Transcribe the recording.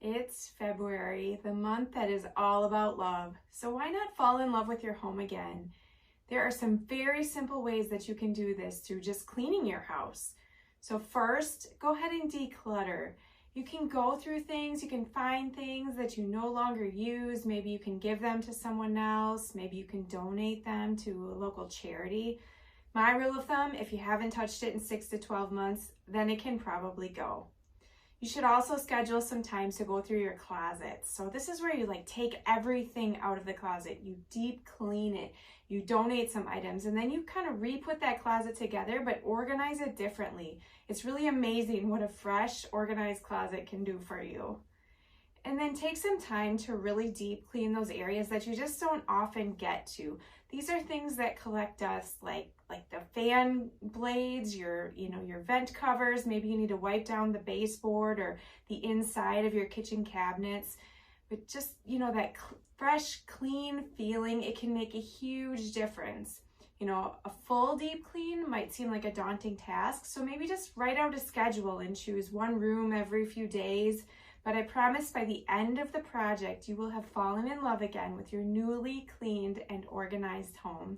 It's February, the month that is all about love. So why not fall in love with your home again? There are some very simple ways that you can do this through just cleaning your house. So first, go ahead and declutter. You can go through things, you can find things that you no longer use. Maybe you can give them to someone else. Maybe you can donate them to a local charity. My rule of thumb, if you haven't touched it in 6 to 12 months, then it can probably go. You should also schedule some time to go through your closet. So this is where you take everything out of the closet. You deep clean it. You donate some items and then you kind of re-put that closet together, but organize it differently. It's really amazing what a fresh, organized closet can do for you. And then take some time to really deep clean those areas that you just don't often get to. These are things that collect dust, like the fan blades, your vent covers. Maybe you need to wipe down the baseboard or the inside of your kitchen cabinets. But just, that fresh, clean feeling, it can make a huge difference. A full deep clean might seem like a daunting task. So maybe just write out a schedule and choose one room every few days. But I promise by the end of the project, you will have fallen in love again with your newly cleaned and organized home.